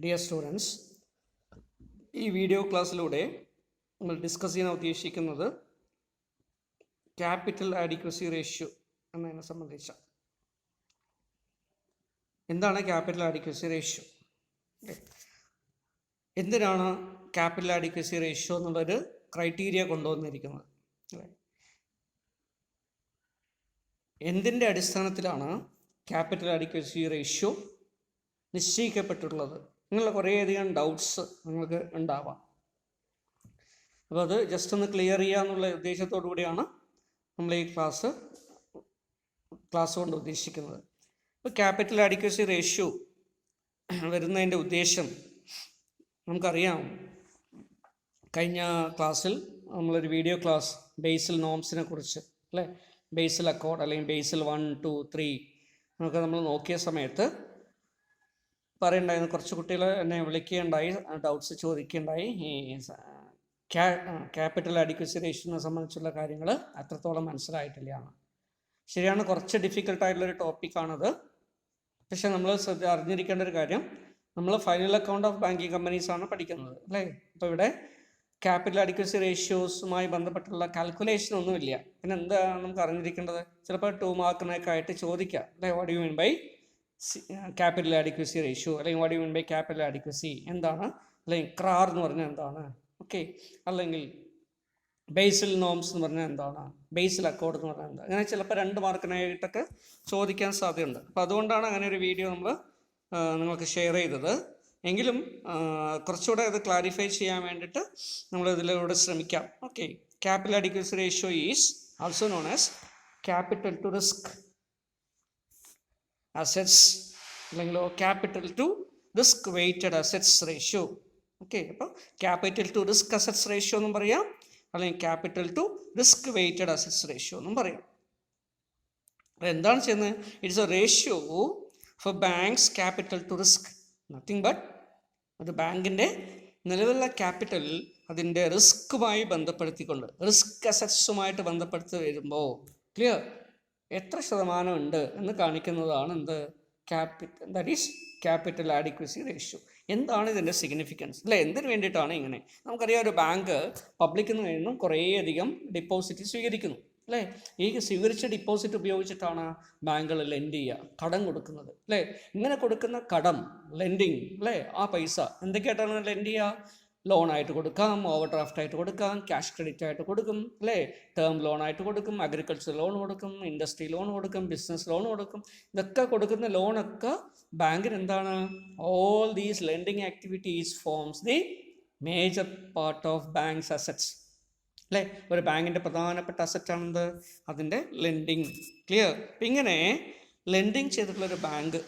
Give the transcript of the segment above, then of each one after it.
Dear students, ഈ video ക്ലാസ്സിലൂടെ നമ്മൾ discuss ചെയ്യാൻ ഉദ്ദേശിക്കുന്നത് ക്യാപിറ്റൽ ആഡിക്വസി റേഷ്യോ എന്നതിനെ സംബന്ധിച്ച. എന്താണ് ക്യാപിറ്റൽ ആഡിക്വസി റേഷ്യോ? എന്തിനാണ് ക്യാപിറ്റൽ ആഡിക്വസി റേഷ്യോ എന്നുള്ളൊരു ക്രൈറ്റീരിയ കൊണ്ടുവന്നിരിക്കുന്നത്? എന്തിൻ്റെ അടിസ്ഥാനത്തിലാണ് ക്യാപിറ്റൽ ആഡിക്വസി റേഷ്യോ നിശ്ചയിക്കപ്പെട്ടിട്ടുള്ളത്? നിങ്ങളുടെ കുറേയധികം ഡൗട്ട്സ് നിങ്ങൾക്ക് ഉണ്ടാവാം. അപ്പോൾ അത് ജസ്റ്റ് ഒന്ന് ക്ലിയർ ചെയ്യുക എന്നുള്ള ഉദ്ദേശത്തോടു കൂടിയാണ് നമ്മൾ ഈ ക്ലാസ് കൊണ്ട് ഉദ്ദേശിക്കുന്നത്. ഇപ്പോൾ ക്യാപിറ്റൽ ആഡിക്വസി റേഷ്യോ വരുന്നതിൻ്റെ ഉദ്ദേശം നമുക്കറിയാം. കഴിഞ്ഞ ക്ലാസ്സിൽ നമ്മളൊരു വീഡിയോ ക്ലാസ് ബേസിൽ നോംസിനെ കുറിച്ച്, അല്ലേ, ബേസിൽ അക്കോർഡ് അല്ലെങ്കിൽ ബേസിൽ 1, 2, 3 എന്നൊക്കെ നമ്മൾ നോക്കിയ സമയത്ത് പറയണ്ടായിരുന്നു. കുറച്ച് കുട്ടികൾ എന്നെ വിളിക്കുകയുണ്ടായി, ഡൗട്ട്സ് ചോദിക്കുകയുണ്ടായി. ഈ ക്യാപിറ്റൽ ആഡിക്വസി റേഷ്യോനെ സംബന്ധിച്ചുള്ള കാര്യങ്ങൾ അത്രത്തോളം മനസ്സിലായിട്ടില്ലയാണ്. ശരിയാണ്, കുറച്ച് ഡിഫിക്കൽട്ടായിട്ടുള്ളൊരു ടോപ്പിക്കാണത്. പക്ഷെ നമ്മൾ അറിഞ്ഞിരിക്കേണ്ട ഒരു കാര്യം, നമ്മൾ ഫൈനൽ അക്കൗണ്ട് ഓഫ് ബാങ്കിങ് കമ്പനീസാണ് പഠിക്കുന്നത്, അല്ലേ. അപ്പോൾ ഇവിടെ ക്യാപിറ്റൽ ആഡിക്വസി റേഷ്യോസുമായി ബന്ധപ്പെട്ടുള്ള കാൽക്കുലേഷൻ ഒന്നുമില്ല. പിന്നെ എന്താണ് നമുക്ക് അറിഞ്ഞിരിക്കേണ്ടത്? ചിലപ്പോൾ 2 മാർക്കിനൊക്കെ ആയിട്ട് ചോദിക്കാം, അല്ലേ. What you mean by capital adequacy ratio, അല്ലെങ്കിൽ what you mean by capital adequacy എന്താണ്, അല്ലെങ്കിൽ ക്രാർ എന്ന് പറഞ്ഞാൽ എന്താണ്, ഓക്കെ, അല്ലെങ്കിൽ ബേസിൽ നോംസ് എന്ന് പറഞ്ഞാൽ എന്താണ്, ബേസിൽ അക്കോർഡ് എന്ന് പറഞ്ഞാൽ എന്താണ്, അങ്ങനെ ചിലപ്പോൾ 2 മാർക്കിനായിട്ടൊക്കെ ചോദിക്കാൻ സാധ്യതയുണ്ട്. അപ്പോൾ അതുകൊണ്ടാണ് അങ്ങനെ ഒരു വീഡിയോ നമ്മൾ നിങ്ങൾക്ക് ഷെയർ ചെയ്തത്. എങ്കിലും കുറച്ചുകൂടെ അത് ക്ലാരിഫൈ ചെയ്യാൻ വേണ്ടിയിട്ട് നമ്മൾ ഇതിലൂടെ ശ്രമിക്കാം. Okay, capital adequacy ratio is also known as capital to risk assets, അല്ലെങ്കിൽ capital to risk weighted assets ratio. Okay, അപ്പോൾ capital to risk assets ratio എന്നും പറയാം, അല്ലെങ്കിൽ capital to risk weighted assets ratio എന്നും പറയാം. എന്താണ് ചെയ്യുന്നത്? It's a ratio for banks capital to risk. Nothing but അത് ബാങ്കിൻ്റെ നിലവിലുള്ള ക്യാപിറ്റൽ അതിൻ്റെ റിസ്ക്കുമായി ബന്ധപ്പെടുത്തിക്കൊണ്ട്, റിസ്ക് അസറ്റ്സുമായിട്ട് ബന്ധപ്പെടുത്തി വരുമ്പോൾ ക്ലിയർ എത്ര ശതമാനം ഉണ്ട് എന്ന് കാണിക്കുന്നതാണ് എന്ത്? Capital, that is capital adequacy ratio. എന്താണ് ഇതിൻ്റെ സിഗ്നിഫിക്കൻസ്, അല്ലേ? എന്തിനു വേണ്ടിയിട്ടാണ് ഇങ്ങനെ? നമുക്കറിയാം, ഒരു ബാങ്ക് പബ്ലിക്കിൽ നിന്നും കുറേയധികം ഡിപ്പോസിറ്റ് സ്വീകരിക്കുന്നു, അല്ലേ. ഈ സ്വീകരിച്ച ഡിപ്പോസിറ്റ് ഉപയോഗിച്ചിട്ടാണ് ബാങ്കുകൾ ലെൻഡ് ചെയ്യുക, കടം കൊടുക്കുന്നത്, അല്ലേ. ഇങ്ങനെ കൊടുക്കുന്ന കടം, ലെൻഡിങ്, അല്ലേ, ആ പൈസ എന്തൊക്കെയായിട്ടാണ് ലെൻഡ് ചെയ്യുക? ലോണായിട്ട് കൊടുക്കാം, ഓവർ ഡ്രാഫ്റ്റ് ആയിട്ട് കൊടുക്കാം, ക്യാഷ് ക്രെഡിറ്റ് ആയിട്ട് കൊടുക്കും, അല്ലേ, ടേം ലോൺ ആയിട്ട് കൊടുക്കും, അഗ്രികൾച്ചർ ലോൺ കൊടുക്കും, ഇൻഡസ്ട്രി ലോൺ കൊടുക്കും, ബിസിനസ് ലോൺ കൊടുക്കും. ഇതൊക്കെ കൊടുക്കുന്ന ലോണൊക്കെ ബാങ്കിന് എന്താണ്? All these lending activities forms the major part of banks assets, അല്ലേ. ഒരു ബാങ്കിൻ്റെ പ്രധാനപ്പെട്ട അസറ്റാണെന്ത്? അതിൻ്റെ ലെൻഡിങ്. ക്ലിയർ? അപ്പം ഇങ്ങനെ ലെൻഡിങ് ചെയ്തിട്ടുള്ളൊരു ബാങ്ക്,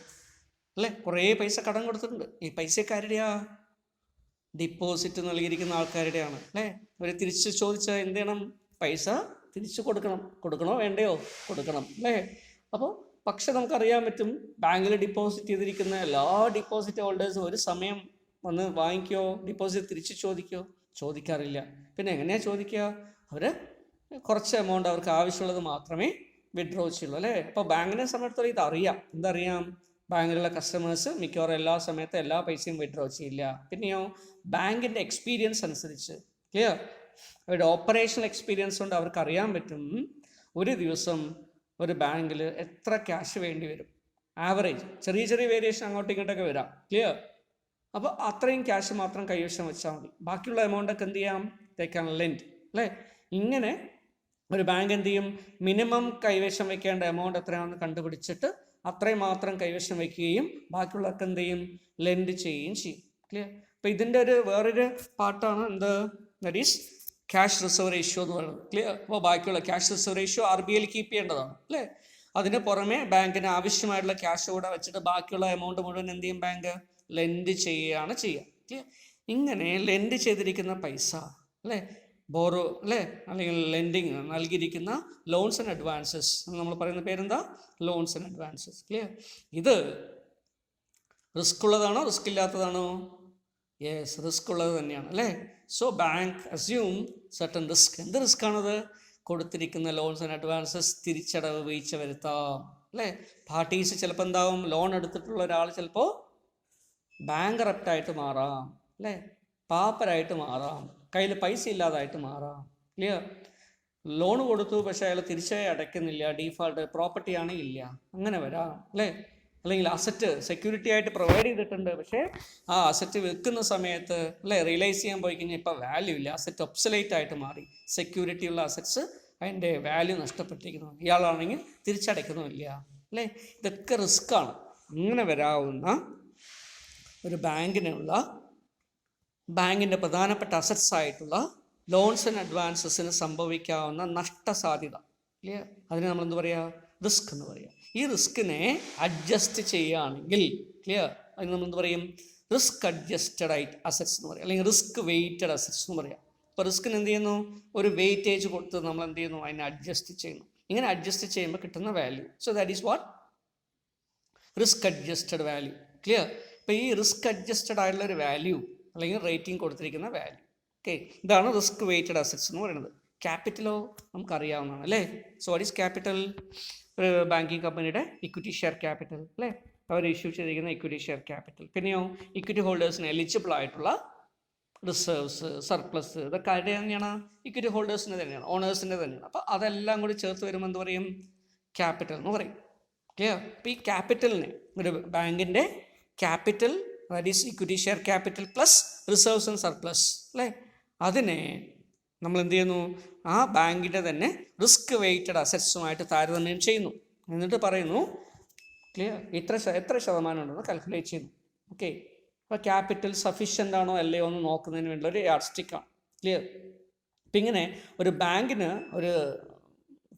അല്ലേ, കുറേ പൈസ കടം കൊടുത്തിട്ടുണ്ട്. ഈ പൈസക്കാരുടെയാ? ഡിപ്പോസിറ്റ് നൽകിയിരിക്കുന്ന ആൾക്കാരുടെയാണ്, അല്ലേ. അവർ തിരിച്ച് ചോദിച്ചാൽ എന്ത് ചെയ്യണം? പൈസ തിരിച്ചു കൊടുക്കണോ വേണ്ടയോ? കൊടുക്കണം, അല്ലേ. അപ്പോൾ പക്ഷെ നമുക്കറിയാൻ പറ്റും, ബാങ്കിൽ ഡിപ്പോസിറ്റ് ചെയ്തിരിക്കുന്ന എല്ലാ ഡിപ്പോസിറ്റ് ഹോൾഡേഴ്സും ഒരു സമയം വന്ന് വാങ്ങിക്കോ, ഡിപ്പോസിറ്റ് തിരിച്ച് ചോദിക്കാറില്ല. പിന്നെ എങ്ങനെയാണ് ചോദിക്കുക? അവർ കുറച്ച് എമൗണ്ട് അവർക്ക് ആവശ്യമുള്ളത് മാത്രമേ വിഡ്രോ ചെയ്യുള്ളൂ, അല്ലേ. അപ്പോൾ ബാങ്കിനെ സംബന്ധിച്ചിടത്തോളം ഇതറിയാം. എന്തറിയാം? ബാങ്കിലുള്ള കസ്റ്റമേഴ്സ് മിക്കവാറും എല്ലാ സമയത്തും എല്ലാ പൈസയും വിഡ്രോ ചെയ്യില്ല. പിന്നെയോ ബാങ്കിൻ്റെ എക്സ്പീരിയൻസ് അനുസരിച്ച്, ക്ലിയർ, അവരുടെ ഓപ്പറേഷണൽ എക്സ്പീരിയൻസ് കൊണ്ട് അവർക്ക് അറിയാൻ പറ്റും ഒരു ദിവസം ഒരു ബാങ്കിൽ എത്ര ക്യാഷ് വേണ്ടി വരും. ആവറേജ് ചെറിയ ചെറിയ വേരിയേഷൻ അങ്ങോട്ടും ഇങ്ങോട്ടൊക്കെ വരാം, ക്ലിയർ. അപ്പോൾ അത്രയും ക്യാഷ് മാത്രം കൈവശം വെച്ചാൽ മതി. ബാക്കിയുള്ള എമൗണ്ടൊക്കെ എന്ത് ചെയ്യാം? തേക്കാൻ ലെൻഡ്, അല്ലേ. ഇങ്ങനെ ഒരു ബാങ്ക് എന്ത് ചെയ്യും? മിനിമം കൈവശം വെക്കേണ്ട എമൗണ്ട് എത്രയാണെന്ന് കണ്ടുപിടിച്ചിട്ട് അത്രയും മാത്രം കൈവശം വയ്ക്കുകയും ബാക്കിയുള്ളതൊക്കെ എന്ത് ചെയ്യും? ലെൻഡ് ചെയ്യുകയും ചെയ്യും, ക്ലിയർ. അപ്പോൾ ഇതിൻ്റെ വേറൊരു പാർട്ടാണ് എന്ത്? That is cash reserve ratio എന്ന് പറയുന്നത്, ക്ലിയർ. അപ്പോൾ ബാക്കിയുള്ള ക്യാഷ് റിസർവ് റേഷ്യോ RBIയിൽ കീപ്പ് ചെയ്യേണ്ടതാണ്, അല്ലേ. അതിന് പുറമെ ബാങ്കിന് ആവശ്യമായിട്ടുള്ള ക്യാഷ് കൂടെ വെച്ചിട്ട് ബാക്കിയുള്ള എമൗണ്ട് മുഴുവൻ എന്ത് ചെയ്യും? ബാങ്ക് ലെൻഡ് ചെയ്യുകയാണ് ചെയ്യുക. ഇങ്ങനെ ലെൻഡ് ചെയ്തിരിക്കുന്ന പൈസ, അല്ലേ, ബോറോ, അല്ലേ, അല്ലെങ്കിൽ ലെൻഡിങ് നൽകിയിരിക്കുന്ന ലോൺസ് ആൻഡ് അഡ്വാൻസസ്, നമ്മൾ പറയുന്ന പേരെന്താ? Loans and advances, clear. ഇത് റിസ്ക് ഉള്ളതാണോ റിസ്ക് ഇല്ലാത്തതാണോ? യെസ്, റിസ്ക് ഉള്ളത് തന്നെയാണ്, അല്ലേ. So bank assume certain risk. എന്ത് റിസ്ക് ആണത്? കൊടുത്തിരിക്കുന്ന ലോൺസ് ആൻഡ് അഡ്വാൻസസ് തിരിച്ചടവ് വീഴ്ച വരുത്താം, അല്ലേ. പാർട്ടീസ് ചിലപ്പോൾ എന്താവും? ലോൺ എടുത്തിട്ടുള്ള ഒരാൾ ചിലപ്പോൾ ബാങ്കറപ്റ്റായിട്ട് മാറാം, അല്ലേ? പാപ്പരായിട്ട് മാറാം, കയ്യിൽ പൈസ ഇല്ലാതായിട്ട് മാറാം. ക്ലിയർ? ലോൺ കൊടുത്തു, പക്ഷേ അയാൾ തിരിച്ചായി അടയ്ക്കുന്നില്ല, ഡീഫാൾട്ട്, പ്രോപ്പർട്ടിയാണ് ഇല്ല, അങ്ങനെ വരാം, അല്ലേ? അല്ലെങ്കിൽ അസറ്റ് സെക്യൂരിറ്റി ആയിട്ട് പ്രൊവൈഡ് ചെയ്തിട്ടുണ്ട്, പക്ഷേ ആ അസറ്റ് വിൽക്കുന്ന സമയത്ത്, അല്ലേ, റിയലൈസ് ചെയ്യാൻ പോയി കഴിഞ്ഞാൽ ഇപ്പോൾ വാല്യൂ ഇല്ല, അസറ്റ് ഒബ്സലേറ്റ് ആയിട്ട് മാറി, സെക്യൂരിറ്റി ഉള്ള അസറ്റ്സ് അതിൻ്റെ വാല്യൂ നഷ്ടപ്പെട്ടിരിക്കുന്നു, ഇയാളാണെങ്കിൽ തിരിച്ചടയ്ക്കുന്നുമില്ല, അല്ലേ? ഇതൊക്കെ റിസ്ക്കാണ്. ഇങ്ങനെ വരാവുന്ന ഒരു ബാങ്കിൻ്റെ പ്രധാനപ്പെട്ട അസറ്റ്സ് ആയിട്ടുള്ള ലോൺസ് ആൻഡ് അഡ്വാൻസസിന് സംഭവിക്കാവുന്ന നഷ്ടസാധ്യത, ക്ലിയർ? അതിന് നമ്മൾ എന്ത് പറയുക? റിസ്ക് എന്ന് പറയുക. ഈ റിസ്കിനെ അഡ്ജസ്റ്റ് ചെയ്യുകയാണെങ്കിൽ, ക്ലിയർ, അതിന് നമ്മൾ എന്ത് പറയും? റിസ്ക് അഡ്ജസ്റ്റഡ് ആയിട്ട് അസറ്റ്സ് എന്ന് പറയും, അല്ലെങ്കിൽ റിസ്ക് വെയ്റ്റഡ് അസറ്റ്സ് എന്ന് പറയാം. അപ്പോൾ റിസ്കിന് എന്ത് ചെയ്യുന്നു? ഒരു വെയിറ്റേജ് കൊടുത്ത് നമ്മൾ എന്ത് ചെയ്യുന്നു? അതിനെ അഡ്ജസ്റ്റ് ചെയ്യുന്നു. ഇങ്ങനെ അഡ്ജസ്റ്റ് ചെയ്യുമ്പോൾ കിട്ടുന്ന value, so that is what? Risk adjusted value. Clear? ഇപ്പോൾ ഈ റിസ്ക് അഡ്ജസ്റ്റഡ് ആയിട്ടുള്ള ഒരു വാല്യൂ അല്ലെങ്കിൽ റേറ്റിംഗ് കൊടുത്തിരിക്കുന്ന വാല്യൂ, ഓക്കെ, ഇതാണ് റിസ്ക് വെയ്റ്റഡ് അസറ്റ്സ് എന്ന് പറയുന്നത്. ക്യാപിറ്റലോ നമുക്കറിയാവുന്നതാണ്, അല്ലേ? So what is capital? ഒരു ബാങ്കിങ് കമ്പനിയുടെ ഇക്വിറ്റി ഷെയർ ക്യാപിറ്റൽ, അല്ലേ? അവർ ഇഷ്യൂ ചെയ്തിരിക്കുന്ന ഇക്വിറ്റി ഷെയർ ക്യാപിറ്റൽ. പിന്നെയോ ഇക്വിറ്റി ഹോൾഡേഴ്സിന് എലിജിബിൾ ആയിട്ടുള്ള റിസർവ്സ്, സർപ്ലസ്, ഇതൊക്കെ ആരുടെ തന്നെയാണ്? ഇക്വിറ്റി ഹോൾഡേഴ്സിൻ്റെ തന്നെയാണ്, ഓണേഴ്സിൻ്റെ തന്നെയാണ്. അപ്പോൾ അതെല്ലാം കൂടി ചേർത്ത് വരുമ്പോൾ എന്ത് പറയും? ക്യാപിറ്റൽ എന്ന് പറയും. ക്ലിയർ? അപ്പോൾ ഈ ക്യാപിറ്റലിനെ, ഒരു ബാങ്കിൻ്റെ capital, that is equity share capital plus reserves and surplus, അല്ലേ, അതിനെ നമ്മൾ എന്ത് ചെയ്യുന്നു? ആ ബാങ്കിൻ്റെ തന്നെ റിസ്ക് വെയ്റ്റഡ് അസറ്റ്സുമായിട്ട് താരതമ്യം ചെയ്യുന്നു. എന്നിട്ട് പറയുന്നു, ക്ലിയർ, എത്ര ശതമാനം ഉണ്ടെന്ന് കാൽക്കുലേറ്റ് ചെയ്യുന്നു. ഓക്കെ, അപ്പോൾ ക്യാപിറ്റൽ സഫീഷ്യൻ്റ് ആണോ അല്ലയോ എന്ന് നോക്കുന്നതിന് വേണ്ടിയുള്ള ഒരു യാർഡ് സ്റ്റിക്കാണ്. ക്ലിയർ? അപ്പം ഇങ്ങനെ ഒരു ബാങ്കിന് ഒരു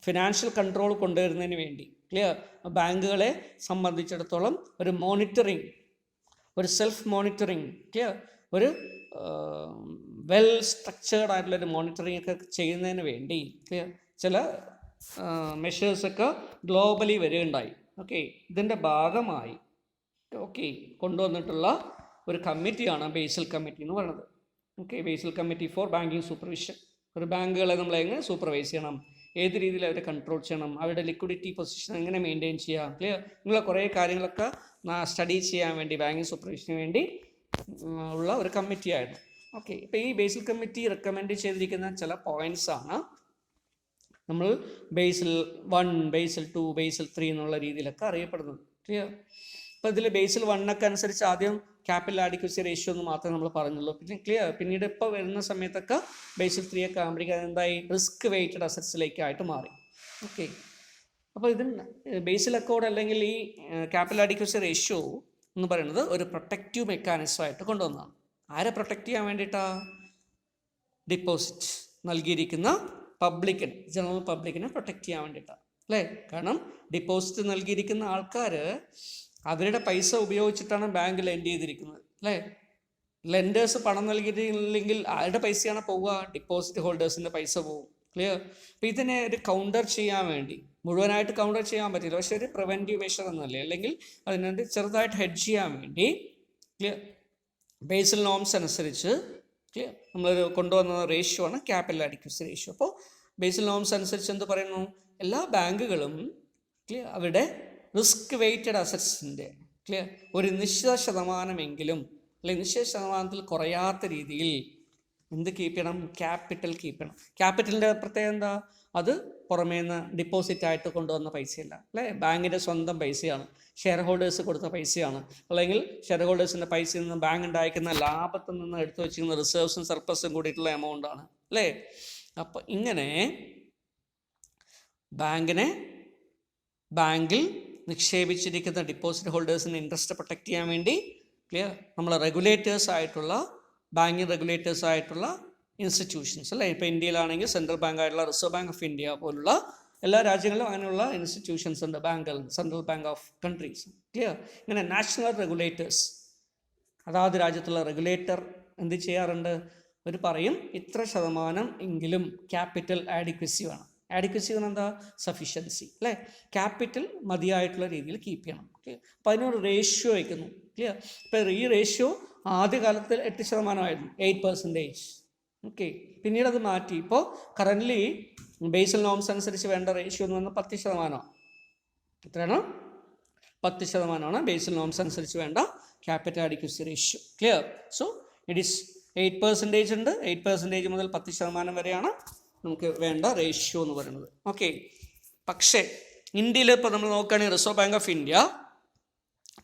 ഫിനാൻഷ്യൽ കൺട്രോൾ കൊണ്ടുവരുന്നതിന് വേണ്ടി, ക്ലിയർ, ബാങ്കുകളെ സംബന്ധിച്ചിടത്തോളം ഒരു മോണിറ്ററിങ്, ഒരു സെൽഫ് മോണിറ്ററിങ്, ക്ലിയർ, ഒരു വെൽ സ്ട്രക്ചേർഡ് ആയിട്ടുള്ളൊരു മോണിറ്ററിങ് ഒക്കെ ചെയ്യുന്നതിന് വേണ്ടി, ക്ലിയർ, ചില മെഷേഴ്സൊക്കെ ഗ്ലോബലി വരികയുണ്ടായി. ഓക്കെ, ഇതിൻ്റെ ഭാഗമായി ഓക്കെ കൊണ്ടുവന്നിട്ടുള്ള ഒരു കമ്മിറ്റിയാണ് ബേസിൽ കമ്മിറ്റി എന്ന് പറയുന്നത്. Okay, Basil committee for banking supervision. ഒരു ബാങ്കുകളെ നമ്മൾ എങ്ങനെ സൂപ്പർവൈസ് ചെയ്യണം, ഏത് രീതിയിൽ അവരെ കൺട്രോൾ ചെയ്യണം, അവരുടെ ലിക്വിഡിറ്റി പൊസിഷൻ എങ്ങനെ മെയിൻറ്റെയിൻ ചെയ്യാം, ക്ലിയർ, ഇങ്ങനെയുള്ള കുറേ കാര്യങ്ങളൊക്കെ സ്റ്റഡി ചെയ്യാൻ വേണ്ടി, ബാങ്കിങ് സൂപ്പർവിഷന് വേണ്ടി ഉള്ള ഒരു കമ്മിറ്റി ആയിരുന്നു. ഓക്കെ, ഇപ്പോൾ ഈ ബേസിൽ കമ്മിറ്റി റെക്കമെൻഡ് ചെയ്തിരിക്കുന്ന ചില പോയിൻറ്റ്സാണ് നമ്മൾ ബേസിൽ 1, ബേസിൽ 2, ബേസിൽ 3 എന്നുള്ള രീതിയിലൊക്കെ അറിയപ്പെടുന്നത്. ക്ലിയർ? അപ്പോൾ ഇതിൽ ബേസിൽ 1 അനുസരിച്ച് ആദ്യം ക്യാപിറ്റൽ ആഡിക്വസി റേഷ്യോ എന്ന് മാത്രമേ നമ്മൾ പറഞ്ഞുള്ളൂ. പിന്നെ ക്ലിയർ, പിന്നീട് ഇപ്പോൾ വരുന്ന സമയത്തൊക്കെ ബേസിൽ 3 ഒക്കെ ആകുമ്പോഴേക്കും അതെന്തായി? റിസ്ക് വെയ്റ്റഡ് അസറ്റ്സിലേക്കായിട്ട് മാറി. ഓക്കെ, അപ്പോൾ ഇതിന് ബേസിൽ അക്കോർഡ് അല്ലെങ്കിൽ ഈ ക്യാപിറ്റൽ ആഡിക്വസി റേഷ്യോ എന്ന് പറയുന്നത് ഒരു പ്രൊട്ടക്റ്റീവ് മെക്കാനിസമായിട്ട് കൊണ്ടുവന്നതാണ്. ആരെ പ്രൊട്ടക്റ്റ് ചെയ്യാൻ വേണ്ടിയിട്ടാണ്? ഡിപ്പോസിറ്റ് നൽകിയിരിക്കുന്ന പബ്ലിക്കിന്, ജനറൽ പബ്ലിക്കിനെ പ്രൊട്ടക്റ്റ് ചെയ്യാൻ വേണ്ടിയിട്ടാണ്, അല്ലേ? കാരണം ഡിപ്പോസിറ്റ് നൽകിയിരിക്കുന്ന ആൾക്കാർ അവരുടെ പൈസ ഉപയോഗിച്ചിട്ടാണ് ബാങ്ക് ലെൻഡ് ചെയ്തിരിക്കുന്നത്, അല്ലേ? ലെൻഡേഴ്സ് പണം നൽകിയിട്ടില്ലെങ്കിൽ ആരുടെ പൈസയാണ് പോവുക? ഡിപ്പോസിറ്റ് ഹോൾഡേഴ്സിൻ്റെ പൈസ പോകും. ക്ലിയർ? അപ്പോൾ ഇതിനെ ഒരു കൗണ്ടർ ചെയ്യാൻ വേണ്ടി, മുഴുവനായിട്ട് കൗണ്ടർ ചെയ്യാൻ പറ്റില്ല, പക്ഷേ ഒരു പ്രിവെൻറ്റീവ് മെഷർ എന്നല്ലേ, അല്ലെങ്കിൽ അതിനെ ചെറുതായിട്ട് ഹെഡ്ജ് ചെയ്യാൻ വേണ്ടി, ക്ലിയർ, ബേസിൽ നോംസ് അനുസരിച്ച്, ക്ലിയർ, നമ്മളൊരു കൊണ്ടുവന്ന റേഷ്യോ ആണ് ക്യാപിറ്റൽ ആഡിക്വസി റേഷ്യോ. അപ്പോൾ ബേസിൽ നോംസ് അനുസരിച്ച് എന്ത് പറയുന്നു? എല്ലാ ബാങ്കുകളും, ക്ലിയർ, അവരുടെ റിസ്ക് വെയ്റ്റഡ് അസറ്റ്സിൻ്റെ, ക്ലിയർ, ഒരു നിശ്ചിത ശതമാനമെങ്കിലും അല്ലെങ്കിൽ നിശ്ചിത ശതമാനത്തിൽ കുറയാത്ത രീതിയിൽ എന്ത് കീപ്പ് ചെയ്യണം? ക്യാപിറ്റൽ കീപ്പ് ചെയ്യണം. ക്യാപിറ്റലിൻ്റെ പ്രത്യേകത എന്താ? അത് പുറമേ നിന്ന് ഡിപ്പോസിറ്റായിട്ട് കൊണ്ടുവന്ന പൈസയല്ല, അല്ലേ? ബാങ്കിൻ്റെ സ്വന്തം പൈസയാണ്, ഷെയർ ഹോൾഡേഴ്സ് കൊടുത്ത പൈസയാണ്, അല്ലെങ്കിൽ ഷെയർ ഹോൾഡേഴ്സിൻ്റെ പൈസയിൽ നിന്ന് ബാങ്ക് ഉണ്ടായിരിക്കുന്ന ലാഭത്തിൽ നിന്ന് എടുത്തു വെച്ചിരിക്കുന്ന റിസർവ്സും സർപ്ലസും കൂടിയിട്ടുള്ള എമൗണ്ടാണ്, അല്ലേ? അപ്പോൾ ഇങ്ങനെ ബാങ്കിൽ നിക്ഷേപിച്ചിരിക്കുന്ന ഡിപ്പോസിറ്റ് ഹോൾഡേഴ്സിൻ്റെ ഇൻട്രസ്റ്റ് പ്രൊട്ടക്റ്റ് ചെയ്യാൻ വേണ്ടി, ക്ലിയർ, നമ്മൾ റെഗുലേറ്റേഴ്സ് ആയിട്ടുള്ള, ബാങ്കിങ് റെഗുലേറ്റേഴ്സ് ആയിട്ടുള്ള ഇൻസ്റ്റിറ്റ്യൂഷൻസ്, അല്ലേ? ഇപ്പോൾ ഇന്ത്യയിലാണെങ്കിൽ സെൻട്രൽ ബാങ്ക് ആയിട്ടുള്ള റിസർവ് ബാങ്ക് ഓഫ് ഇന്ത്യ പോലുള്ള എല്ലാ രാജ്യങ്ങളിലും അങ്ങനെയുള്ള ഇൻസ്റ്റിറ്റ്യൂഷൻസ് ഉണ്ട്, ബാങ്കുകൾ, central bank of countries. Clear? ഇങ്ങനെ നാഷണൽ റെഗുലേറ്റേഴ്സ്, അതാത് രാജ്യത്തുള്ള റെഗുലേറ്റർ എന്ത് ചെയ്യാറുണ്ട്? അവർ പറയും ഇത്ര ശതമാനം എങ്കിലും ക്യാപിറ്റൽ ആഡിക്വസി വേണം. ആഡിക്വസി എന്താ? സഫിഷ്യൻസി, അല്ലേ? ക്യാപിറ്റൽ മതിയായിട്ടുള്ള രീതിയിൽ കീപ്പ് ചെയ്യണം. ക്ലിയർ? അപ്പോൾ അതിനൊരു റേഷ്യോ വയ്ക്കുന്നു. ക്ലിയർ? ഇപ്പോൾ ഈ റേഷ്യോ ആദ്യകാലത്ത് 8% 8%. ഓക്കെ, പിന്നീട് അത് മാറ്റി. ഇപ്പോൾ കറൻ്റ്ലി ബേസിൽ നോംസ് അനുസരിച്ച് വേണ്ട റേഷ്യോ എന്ന് പറഞ്ഞാൽ 10%. എത്രയാണ്? 10% ബേസിൽ നോംസ് അനുസരിച്ച് വേണ്ട capital adequacy ratio. Clear? So it is 8% ഉണ്ട്. 8% മുതൽ 10% വരെയാണ് നമുക്ക് വേണ്ട റേഷ്യോ എന്ന് പറയുന്നത്. ഓക്കെ, പക്ഷേ ഇന്ത്യയിൽ ഇപ്പോൾ നമ്മൾ നോക്കുകയാണെങ്കിൽ റിസർവ് ബാങ്ക് ഓഫ് ഇന്ത്യ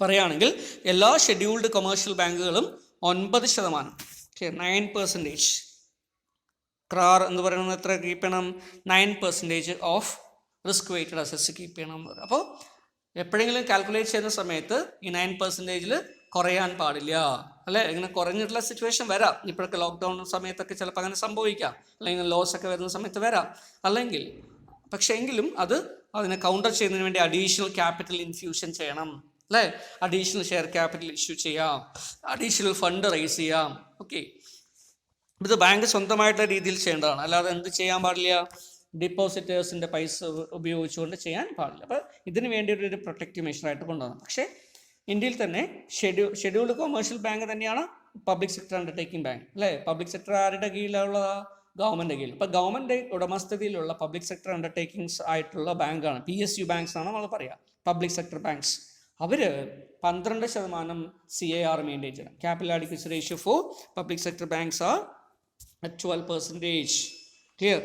പറയുകയാണെങ്കിൽ എല്ലാ ഷെഡ്യൂൾഡ് കൊമേഴ്ഷ്യൽ ബാങ്കുകളും 9%, 9%. ക്രാർ എന്ന് പറയുന്നത് എത്ര കീപ്പ് ചെയ്യണം? 9% of risk weighted assets keep ചെയ്യണം. അപ്പോൾ എപ്പോഴെങ്കിലും കാൽക്കുലേറ്റ് ചെയ്യുന്ന സമയത്ത് ഈ 9% കുറയാൻ പാടില്ല, അല്ലേ? ഇങ്ങനെ കുറഞ്ഞിട്ടുള്ള സിറ്റുവേഷൻ വരാം. ഇപ്പോഴൊക്കെ ലോക്ക്ഡൗൺ സമയത്തൊക്കെ ചിലപ്പോൾ അങ്ങനെ സംഭവിക്കാം, അല്ലെങ്കിൽ ലോസ് ഒക്കെ വരുന്ന സമയത്ത് വരാം. അല്ലെങ്കിൽ പക്ഷേ എങ്കിലും അതിനെ കൗണ്ടർ ചെയ്യുന്നതിന് വേണ്ടി അഡീഷണൽ ക്യാപിറ്റൽ ഇൻഫ്യൂഷൻ ചെയ്യണം, അല്ലേ? അഡീഷണൽ ഷെയർ ക്യാപിറ്റൽ ഇഷ്യൂ ചെയ്യാം, അഡീഷണൽ ഫണ്ട് റൈസ് ചെയ്യാം. ഓക്കെ, ഇത് ബാങ്ക് സ്വന്തമായിട്ടുള്ള രീതിയിൽ ചെയ്യേണ്ടതാണ്. അല്ലാതെ എന്ത് ചെയ്യാൻ പാടില്ല? ഡിപ്പോസിറ്റേഴ്സിൻ്റെ പൈസ ഉപയോഗിച്ചുകൊണ്ട് ചെയ്യാൻ പാടില്ല. അപ്പോൾ ഇതിന് വേണ്ടി ഒരു പ്രൊട്ടക്റ്റീവ് മെഷറായിട്ട് കൊണ്ടുവന്നു. പക്ഷേ ഇന്ത്യയിൽ തന്നെ ഷെഡ്യൂൾഡ് കൊമേഴ്ഷ്യൽ ബാങ്ക് തന്നെയാണ് പബ്ലിക് സെക്ടർ അണ്ടർടേക്കിംഗ് ബാങ്ക്, അല്ലേ? പബ്ലിക് സെക്ടർ ആരുടെ കീഴിലുള്ള? ഗവൺമെൻറ് കീഴിൽ. ഇപ്പോൾ ഗവൺമെൻറ് ഉടമസ്ഥതയിലുള്ള പബ്ലിക് സെക്ടർ അണ്ടർടേക്കിങ്സ് ആയിട്ടുള്ള ബാങ്കാണ് PSU ബാങ്ക്സ് ആണ് നമ്മൾ പറയുക, പബ്ലിക് സെക്ടർ ബാങ്ക്സ്. അവർ 12% CAR മെയിൻറ്റെയിൻ ചെയ്യണം. Capital adequacy ratio for public sector banks are at 12%. Clear?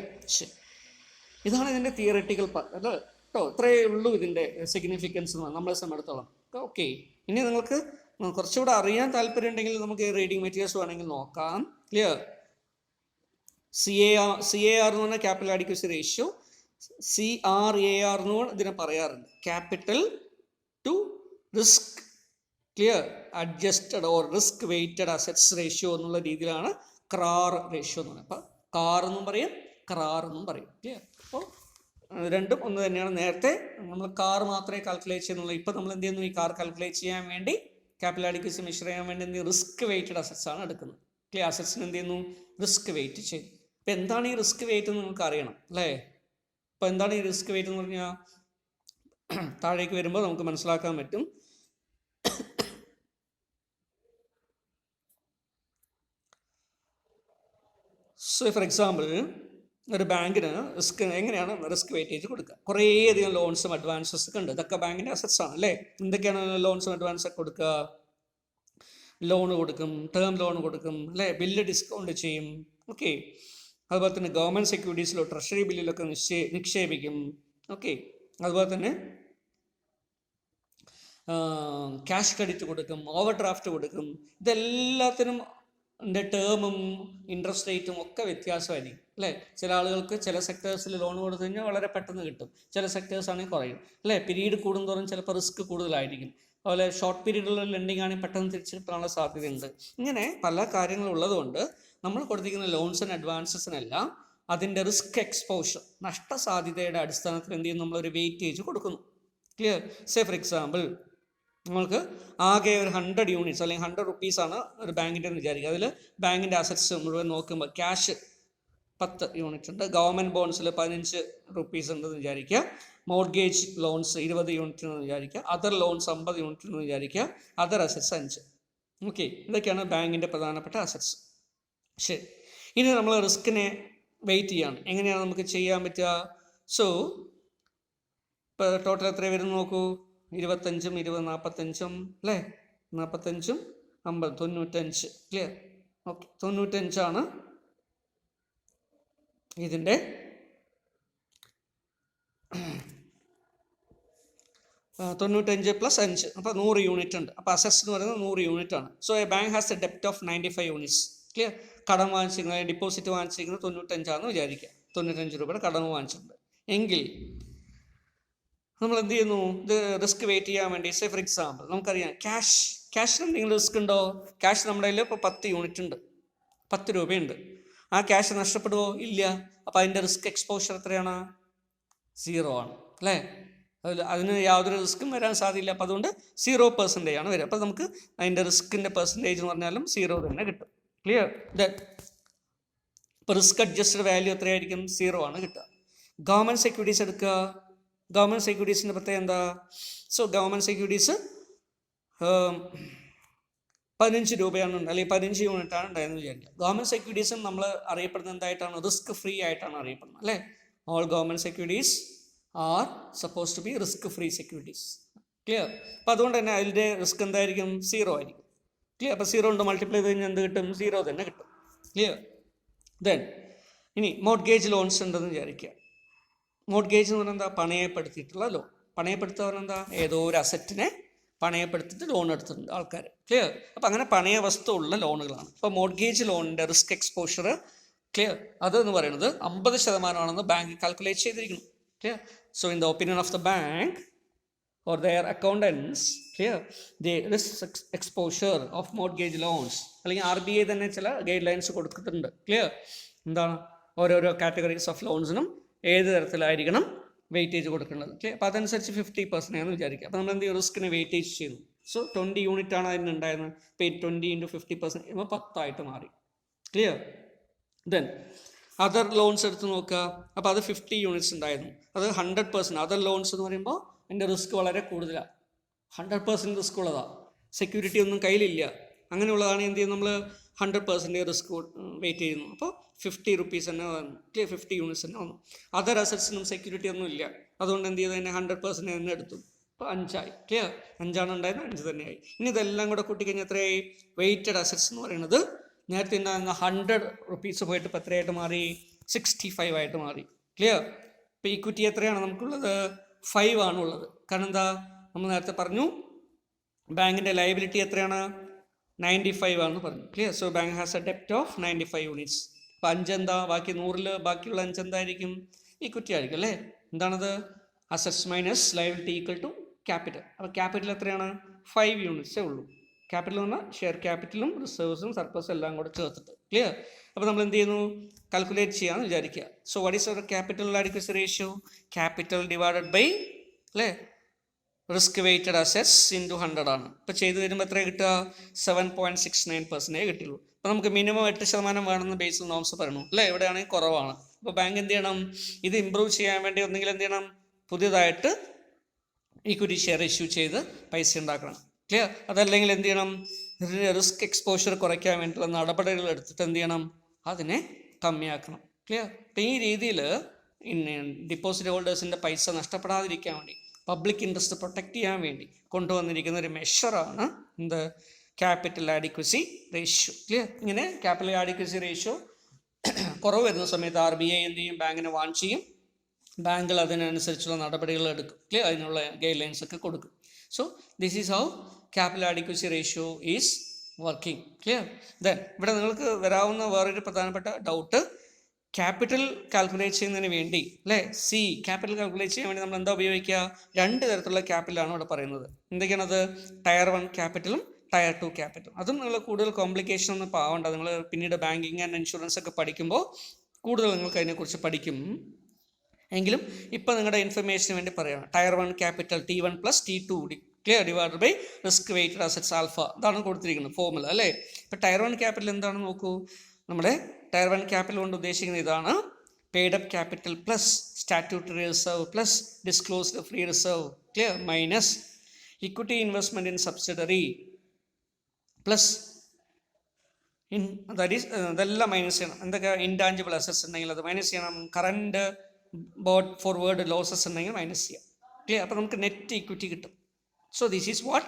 ഇതാണ് ഇതിൻ്റെ തിയററ്റിക്കൽ കേട്ടോ. ഇത്രയേ ഉള്ളൂ ഇതിൻ്റെ സിഗ്നിഫിക്കൻസ് നമ്മളെ സംബന്ധിച്ചിടത്തോളം. ഓക്കെ, ഇനി നിങ്ങൾക്ക് കുറച്ചുകൂടെ അറിയാൻ താല്പര്യം ഉണ്ടെങ്കിൽ നമുക്ക് റീഡിങ് മെറ്റീരിയൽസ് വേണമെങ്കിൽ നോക്കാം. ക്ലിയർ? CAR എന്ന് പറഞ്ഞാൽ ക്യാപിറ്റൽ അഡിക്വസി റേഷ്യോ, CRAR എന്ന് ഇതിനെ പറയാറുണ്ട്, capital to risk clear adjusted or risk weighted assets ratio എന്നുള്ള രീതിയിലാണ് ക്രാർ റേഷ്യോ എന്ന് പറയുന്നത്. അപ്പോൾ കാർ എന്നും പറയും, ക്രാർ എന്നും പറയും. ക്ലിയർ? അപ്പോൾ രണ്ടും ഒന്ന് തന്നെയാണ്. നേരത്തെ നമ്മൾ കാർ മാത്രമേ കാൽക്കുലേറ്റ് ചെയ്യുന്നുള്ളൂ. ഇപ്പോൾ നമ്മൾ എന്ത് ചെയ്യുന്നു? ഈ കാർ കാൽക്കുലേറ്റ് ചെയ്യാൻ വേണ്ടി, ക്യാപിറ്റൽ അഡിക്വസി മെഷർ ചെയ്യാൻ വേണ്ടി റിസ്ക് വെയ്റ്റഡ് അസറ്റ്സ് ആണ് എടുക്കുന്നത്. ക്ലിയർ? അസറ്റ്സിന് എന്ത് ചെയ്യുന്നു? റിസ്ക് വെയ്റ്റ് ചെയ്യും. അപ്പോൾ എന്താണ് ഈ റിസ്ക് വെയ്റ്റ് എന്ന് നമുക്ക് അറിയണം, അല്ലേ? അപ്പോൾ എന്താണ് ഈ റിസ്ക് വെയ്റ്റ് എന്ന് പറഞ്ഞാൽ താഴേക്ക് വരുമ്പോൾ നമുക്ക് മനസ്സിലാക്കാൻ പറ്റും. സോ ഫോർ എക്സാമ്പിൾ, ഒരു ബാങ്കിന് എങ്ങനെയാണ് റിസ്ക് വെയിറ്റേജ് കൊടുക്കുക? കുറേയധികം ലോൺസും അഡ്വാൻസസ് ഒക്കെ ഉണ്ട്. ഇതൊക്കെ ബാങ്കിൻ്റെ അസറ്റ്സ് ആണ്, അല്ലേ? എന്തൊക്കെയാണ് ലോൺസും അഡ്വാൻസ് ഒക്കെ കൊടുക്കുക? ലോൺ കൊടുക്കും, ടേം ലോൺ കൊടുക്കും, അല്ലേ? ബില്ല് ഡിസ്കൗണ്ട് ചെയ്യും. ഓക്കെ, അതുപോലെ തന്നെ ഗവൺമെൻറ് സെക്യൂരിറ്റീസിലോ ട്രഷറി ബില്ലിലൊക്കെ നിക്ഷേപിക്കും. ഓക്കെ, അതുപോലെ തന്നെ ക്യാഷ് ക്രെഡിറ്റ് കൊടുക്കും, ഓവർ ഡ്രാഫ്റ്റ് കൊടുക്കും. ഇതെല്ലാത്തിനും ടേമും ഇൻട്രസ്റ്റ് റേറ്റും ഒക്കെ വ്യത്യാസമായിരിക്കും, അല്ലേ? ചില ആളുകൾക്ക് ചില സെക്ടേഴ്സിൽ ലോൺ കൊടുത്തു കഴിഞ്ഞാൽ വളരെ പെട്ടെന്ന് കിട്ടും, ചില സെക്ടേഴ്സ് ആണെങ്കിൽ കുറയും, അല്ലേ? പീരീഡ് കൂടുന്തോറും ചിലപ്പോൾ റിസ്ക് കൂടുതലായിരിക്കും. അതുപോലെ ഷോർട്ട് പീരീഡിലുള്ള ലെൻഡിങ് ആണെങ്കിൽ പെട്ടെന്ന് തിരിച്ചു കിട്ടാനുള്ള സാധ്യതയുണ്ട്. ഇങ്ങനെ പല കാര്യങ്ങളുള്ളതുകൊണ്ട് നമ്മൾ കൊടുത്തിരിക്കുന്ന ലോൺസ് ആൻഡ് അഡ്വാൻസസിനെല്ലാം അതിൻ്റെ റിസ്ക് എക്സ്പോഷർ, നഷ്ടസാധ്യതയുടെ അടിസ്ഥാനത്തിൽ എന്ത് ചെയ്യും? നമ്മളൊരു വെയിറ്റേജ് കൊടുക്കുന്നു. ക്ലിയർ? സേ ഫോർ എക്സാമ്പിൾ, നമ്മൾക്ക് ആകെ ഒരു 100 യൂണിറ്റ്സ് അല്ലെങ്കിൽ 100 റുപ്പീസാണ് ഒരു ബാങ്കിൻ്റെ എന്ന് വിചാരിക്കുക. അതിൽ ബാങ്കിൻ്റെ അസറ്റ്സ് മുഴുവൻ നോക്കുമ്പോൾ ക്യാഷ് 10 യൂണിറ്റ് ഉണ്ട്, ഗവൺമെൻറ് ബോൺസിൽ 15 റുപ്പീസ് ഉണ്ടെന്ന് വിചാരിക്കുക, മോർഗേജ് ലോൺസ് 20 യൂണിറ്റ് എന്ന് വിചാരിക്കുക, അതർ ലോൺസ് 50 യൂണിറ്റ് എന്ന് വിചാരിക്കുക, അതർ അസറ്റ്സ് 5. ഓക്കെ, ഇതൊക്കെയാണ് ബാങ്കിൻ്റെ പ്രധാനപ്പെട്ട അസറ്റ്സ്. ശരി, ഇനി നമ്മൾ റിസ്കിനെ വെയിറ്റ് ചെയ്യാണ്. എങ്ങനെയാണ് നമുക്ക് ചെയ്യാൻ പറ്റുക? സോ ഇപ്പോൾ ടോട്ടൽ എത്ര വരുന്നു നോക്കൂ. 25, 20, 45, അല്ലേ? 45, 50, 95. ക്ലിയർ? ഓക്കെ, 95 ഇതിൻ്റെ 95 + 5, അപ്പോൾ 100 യൂണിറ്റ് ഉണ്ട്. അപ്പോൾ അസറ്റ്സ് എന്ന് പറയുന്നത് 100 യൂണിറ്റ് ആണ്. So a bank has a ഡെപ്റ്റ് ഓഫ് 95 യൂണിറ്റ്സ്. ക്ലിയർ? കടം വാങ്ങിച്ചിരിക്കുന്നത്, ഡിപ്പോസിറ്റ് വാങ്ങിച്ചിരിക്കുന്നത് 95 വിചാരിക്കുക. 95 രൂപയുടെ കടം വാങ്ങിച്ചിട്ടുണ്ട് എങ്കിൽ നമ്മൾ എന്ത് ചെയ്യുന്നു? ഇത് റിസ്ക് വെയിറ്റ് ചെയ്യാൻ വേണ്ടി, സേ ഫോർ എക്സാമ്പിൾ നമുക്കറിയാം ക്യാഷിന് എന്തെങ്കിലും റിസ്ക് ഉണ്ടോ? ക്യാഷ് നമ്മുടെ കയ്യിൽ ഇപ്പോൾ 10 യൂണിറ്റ് ഉണ്ട്, 10 രൂപയുണ്ട്. ആ ക്യാഷ് നഷ്ടപ്പെടുമോ? ഇല്ല. അപ്പോൾ അതിൻ്റെ റിസ്ക് എക്സ്പോഷർ എത്രയാണ്? 0 ആണ്, അല്ലേ? അതിന് യാതൊരു റിസ്ക്കും വരാൻ സാധ്യതയില്ല. അപ്പോൾ അതുകൊണ്ട് 0% ആണ് വരിക. അപ്പോൾ നമുക്ക് അതിൻ്റെ റിസ്കിൻ്റെ പെർസെൻറ്റേജ് എന്ന് പറഞ്ഞാലും 0 തന്നെ കിട്ടും. ക്ലിയർ? ഇപ്പോൾ റിസ്ക് അഡ്ജസ്റ്റഡ് വാല്യൂ എത്രയായിരിക്കും? 0 ആണ് കിട്ടുക. ഗവൺമെൻറ് സെക്യൂരിറ്റീസ് എടുക്കുക. ഗവൺമെൻറ് സെക്യൂരിറ്റീസിൻ്റെ പ്രത്യേകം എന്താ? സോ ഗവൺമെൻറ് സെക്യൂരിറ്റീസ് 15 രൂപയാണ്, അല്ലെങ്കിൽ 15 യൂണിറ്റാണ് ഉണ്ടായതെന്ന് വിചാരിക്കുക. ഗവൺമെൻറ് സെക്യൂരിറ്റീസും നമ്മൾ അറിയപ്പെടുന്നത് എന്തായിട്ടാണ്? റിസ്ക് ഫ്രീ ആയിട്ടാണ് അറിയപ്പെടുന്നത്, അല്ലേ? All government securities are suppose to be risk free securities. Clear. അപ്പോൾ അതുകൊണ്ട് തന്നെ അതിൻ്റെ റിസ്ക് എന്തായിരിക്കും? 0 ആയിരിക്കും. ക്ലിയർ. അപ്പോൾ 0 കൊണ്ട് മൾട്ടിപ്ലൈ ചെയ്ത് കഴിഞ്ഞാൽ എന്ത് കിട്ടും? 0 തന്നെ കിട്ടും. ക്ലിയർ. ദെൻ ഇനി മോർട്ട്ഗേജ് ലോൺസ് ഉണ്ടെന്ന് വിചാരിക്കുക. മോർട്ട്ഗേജ് എന്ന് പറഞ്ഞാൽ എന്താ? പണയപ്പെടുത്തിയിട്ടുള്ള ലോൺ. പണയപ്പെടുത്തുക പറഞ്ഞാൽ എന്താ? ഏതോ ഒരു അസറ്റിനെ പണയപ്പെടുത്തിയിട്ട് ലോൺ എടുത്തിട്ടുണ്ട് ആൾക്കാർ. ക്ലിയർ. അപ്പോൾ അങ്ങനെ പണയ വസ്തു ഉള്ള ലോണുകളാണ്. അപ്പോൾ മോർട്ട്ഗേജ് ലോണിൻ്റെ റിസ്ക് എക്സ്പോഷർ ക്ലിയർ അതെന്ന് പറയുന്നത് 50% ബാങ്ക് കാൽക്കുലേറ്റ് ചെയ്തിരിക്കുന്നു. Clear. So in the opinion of the bank or their accountants, clear, the risk exposure of mortgage loans അല്ലെങ്കിൽ RBI തന്നെ ചില ഗൈഡ് ലൈൻസ് കൊടുത്തിട്ടുണ്ട്. ക്ലിയർ. എന്താണ്? ഓരോരോ കാറ്റഗറീസ് ഓഫ് ലോൺസിനും ഏത് തരത്തിലായിരിക്കണം വെയിറ്റേജ് കൊടുക്കേണ്ടത്. ക്ലിയർ. അപ്പോൾ അതനുസരിച്ച് 50% ആണെന്ന് വിചാരിക്കുക. അപ്പോൾ നമ്മൾ എന്ത് ചെയ്യും? റിസ്കിന് വെയിറ്റേജ് ചെയ്യുന്നു. സോ 20 യൂണിറ്റ് ആണ് അതിനുണ്ടായിരുന്നത്. ഇപ്പോൾ 20 × 50% ചെയ്യുമ്പോൾ 10 മാറി. ക്ലിയർ. ദെൻ അതർ ലോൺസ് എടുത്ത് നോക്കുക. അപ്പോൾ അത് 50 യൂണിറ്റ്സ് ഉണ്ടായിരുന്നു. അത് 100%. അതർ ലോൺസ് എന്ന് പറയുമ്പോൾ അതിൻ്റെ റിസ്ക് വളരെ കൂടുതലാണ്. 100% റിസ്ക് ഉള്ളതാണ്. സെക്യൂരിറ്റി ഒന്നും കയ്യിലില്ല. അങ്ങനെയുള്ളതാണ് എന്ത് ചെയ്യുന്നത്? നമ്മൾ 100% റിസ്ക് വെയിറ്റ് ചെയ്യുന്നു. അപ്പോൾ 50 റുപ്പീസ് തന്നെ വന്നു. ക്ലിയർ. 50 യൂണിറ്റ്സ് തന്നെ വന്നു. അതർ അസറ്റ്സിനും സെക്യൂരിറ്റി ഒന്നും ഇല്ല. അതുകൊണ്ട് എന്ത് ചെയ്ത് തന്നെ 100% തന്നെ എടുത്തു. അപ്പോൾ 5 ആയി. ക്ലിയർ. 5 ഉണ്ടായിരുന്നത് 5 തന്നെയായി. ഇനി ഇതെല്ലാം കൂടെ കൂട്ടിക്കഴിഞ്ഞാൽ എത്രയായി? വെയ്റ്റഡ് അസറ്റ്സ് എന്ന് പറയുന്നത് നേരത്തെ ഉണ്ടായിരുന്ന 100 റുപ്പീസ് പോയിട്ട് ഇപ്പോൾ എത്രയായിട്ട് മാറി? 65 ആയിട്ട് മാറി. ക്ലിയർ. ഇപ്പോൾ ഈക്വിറ്റി എത്രയാണ് നമുക്കുള്ളത്? 5 ആണുള്ളത്. കാരണം എന്താ? നമ്മൾ നേരത്തെ പറഞ്ഞു ബാങ്കിൻ്റെ ലയബിലിറ്റി എത്രയാണ്? 95 ആണെന്ന് പറഞ്ഞു. Clear. So bank has a ഡെപ്റ്റ് ഓഫ് 95 യൂണിറ്റ്സ്. അപ്പോൾ 5 എന്താ? ബാക്കി 100ൽ ബാക്കിയുള്ള 5 എന്തായിരിക്കും? ഈക്വിറ്റി ആയിരിക്കും അല്ലേ? എന്താണത്? Assets minus liability equal to capital. അപ്പോൾ ക്യാപിറ്റൽ എത്രയാണ്? 5 യൂണിറ്റ്സേ ഉള്ളൂ. ക്യാപിറ്റൽ എന്ന് പറഞ്ഞാൽ ഷെയർ ക്യാപിറ്റലും റിസർവ്സും സർപ്ലസും എല്ലാം കൂടെ ചേർത്തിട്ട്. ക്ലിയർ. അപ്പോൾ നമ്മൾ എന്ത് ചെയ്യുന്നു? കാൽക്കുലേറ്റ് ചെയ്യാമെന്ന് വിചാരിക്കുക. So what is our capital adequacy ratio? Capital divided by അല്ലേ റിസ്ക് വെയ്റ്റഡ് അസറ്റ്സ് ഇൻറ്റു 100 ആണ്. ഇപ്പോൾ ചെയ്ത് വരുമ്പോൾ എത്ര കിട്ടുക? 7.69% കിട്ടുള്ളൂ. അപ്പോൾ നമുക്ക് മിനിമം 8% വേണമെന്ന് ബേസിൽ നോംസ് പറയണു അല്ലേ? എവിടെയാണെങ്കിൽ കുറവാണ്. അപ്പോൾ ബാങ്ക് എന്ത് ചെയ്യണം? ഇത് ഇമ്പ്രൂവ് ചെയ്യാൻ വേണ്ടി ഒന്നെങ്കിൽ എന്ത് ചെയ്യണം? പുതിയതായിട്ട് ഈക്വിറ്റി ഷെയർ ഇഷ്യൂ ചെയ്ത് പൈസ ഉണ്ടാക്കണം. ക്ലിയർ. അതല്ലെങ്കിൽ എന്ത് ചെയ്യണം? റിസ്ക് എക്സ്പോഷർ കുറയ്ക്കാൻ വേണ്ടിയിട്ടുള്ള നടപടികൾ എടുത്തിട്ട് എന്ത് ചെയ്യണം? അതിനെ കമ്മിയാക്കണം. ക്ലിയർ. അപ്പം ഈ രീതിയിൽ ഡിപ്പോസിറ്റ് ഹോൾഡേഴ്സിൻ്റെ പൈസ നഷ്ടപ്പെടാതിരിക്കാൻ വേണ്ടി പബ്ലിക് ഇൻട്രസ്റ്റ് പ്രൊട്ടക്റ്റ് ചെയ്യാൻ വേണ്ടി കൊണ്ടുവന്നിരിക്കുന്ന ഒരു മെഷറാണ് എന്ത്? Capital adequacy ratio. ക്ലിയർ. ഇങ്ങനെ ക്യാപിറ്റൽ അഡിക്വസി റേഷ്യോ കുറവ് വരുന്ന സമയത്ത് RBI എന്ത് ചെയ്യും? ബാങ്കിനെ വാൺ ചെയ്യും. ബാങ്കുകൾ അതിനനുസരിച്ചുള്ള നടപടികൾ എടുക്കും. ക്ലിയർ. അതിനുള്ള ഗൈഡ് ലൈൻസ് ഒക്കെ കൊടുക്കും. So this is how capital adequacy ratio is working. Clear. Then ഇവിടെ നിങ്ങൾക്ക് വരാവുന്ന വേറൊരു പ്രധാനപ്പെട്ട ഡൗട്ട്, ക്യാപിറ്റൽ കാൽക്കുലേറ്റ് ചെയ്യുന്നതിന് വേണ്ടി അല്ലേ ക്യാപിറ്റൽ കാൽക്കുലേറ്റ് ചെയ്യാൻ വേണ്ടി നമ്മൾ എന്താ ഉപയോഗിക്കുക? 2 തരത്തിലുള്ള ക്യാപിറ്റലാണ് ഇവിടെ പറയുന്നത്. എന്തൊക്കെയാണത്? ടയർ 1 ക്യാപിറ്റലും ടയർ 2 ക്യാപിറ്റലും. അതും നിങ്ങൾ കൂടുതൽ കോംപ്ലിക്കേഷൻ ഒന്നും പാവണ്ട. നിങ്ങൾ പിന്നീട് ബാങ്കിങ് ആൻഡ് ഇൻഷുറൻസ് ഒക്കെ പഠിക്കുമ്പോൾ കൂടുതൽ നിങ്ങൾക്ക് അതിനെക്കുറിച്ച് പഠിക്കും. എങ്കിലും ഇപ്പോൾ നിങ്ങളുടെ ഇൻഫർമേഷന് വേണ്ടി പറയുകയാണ്. Tier 1 capital T1 + T2 clear divided by risk weighted assets alpha. ഇതാണ് കൊടുത്തിരിക്കുന്നത് ഫോർമുല അല്ലേ? ഇപ്പോൾ ടയർ 1 ക്യാപിറ്റൽ എന്താണെന്ന് നോക്കൂ. നമ്മുടെ ടയർ 1 ക്യാപിറ്റൽ കൊണ്ട് ഉദ്ദേശിക്കുന്നത് ഇതാണ്: paid up capital plus statutory reserve plus disclosed free reserve clear minus equity investment in subsidiary plus ഇതെല്ലാം മൈനസ് ചെയ്യണം. എന്തൊക്കെ ഇൻടാഞ്ചിബിൾ അസറ്റ്സ് ഉണ്ടെങ്കിൽ അത് മൈനസ് ചെയ്യണം. കറണ്ട് ബോട്ട് ഫോർവേഡ് ലോസസ് ഉണ്ടെങ്കിൽ മൈനസ് ചെയ്യാം. ക്ലിയർ. അപ്പോൾ നമുക്ക് നെറ്റ് ഇക്വിറ്റി കിട്ടും. So this is what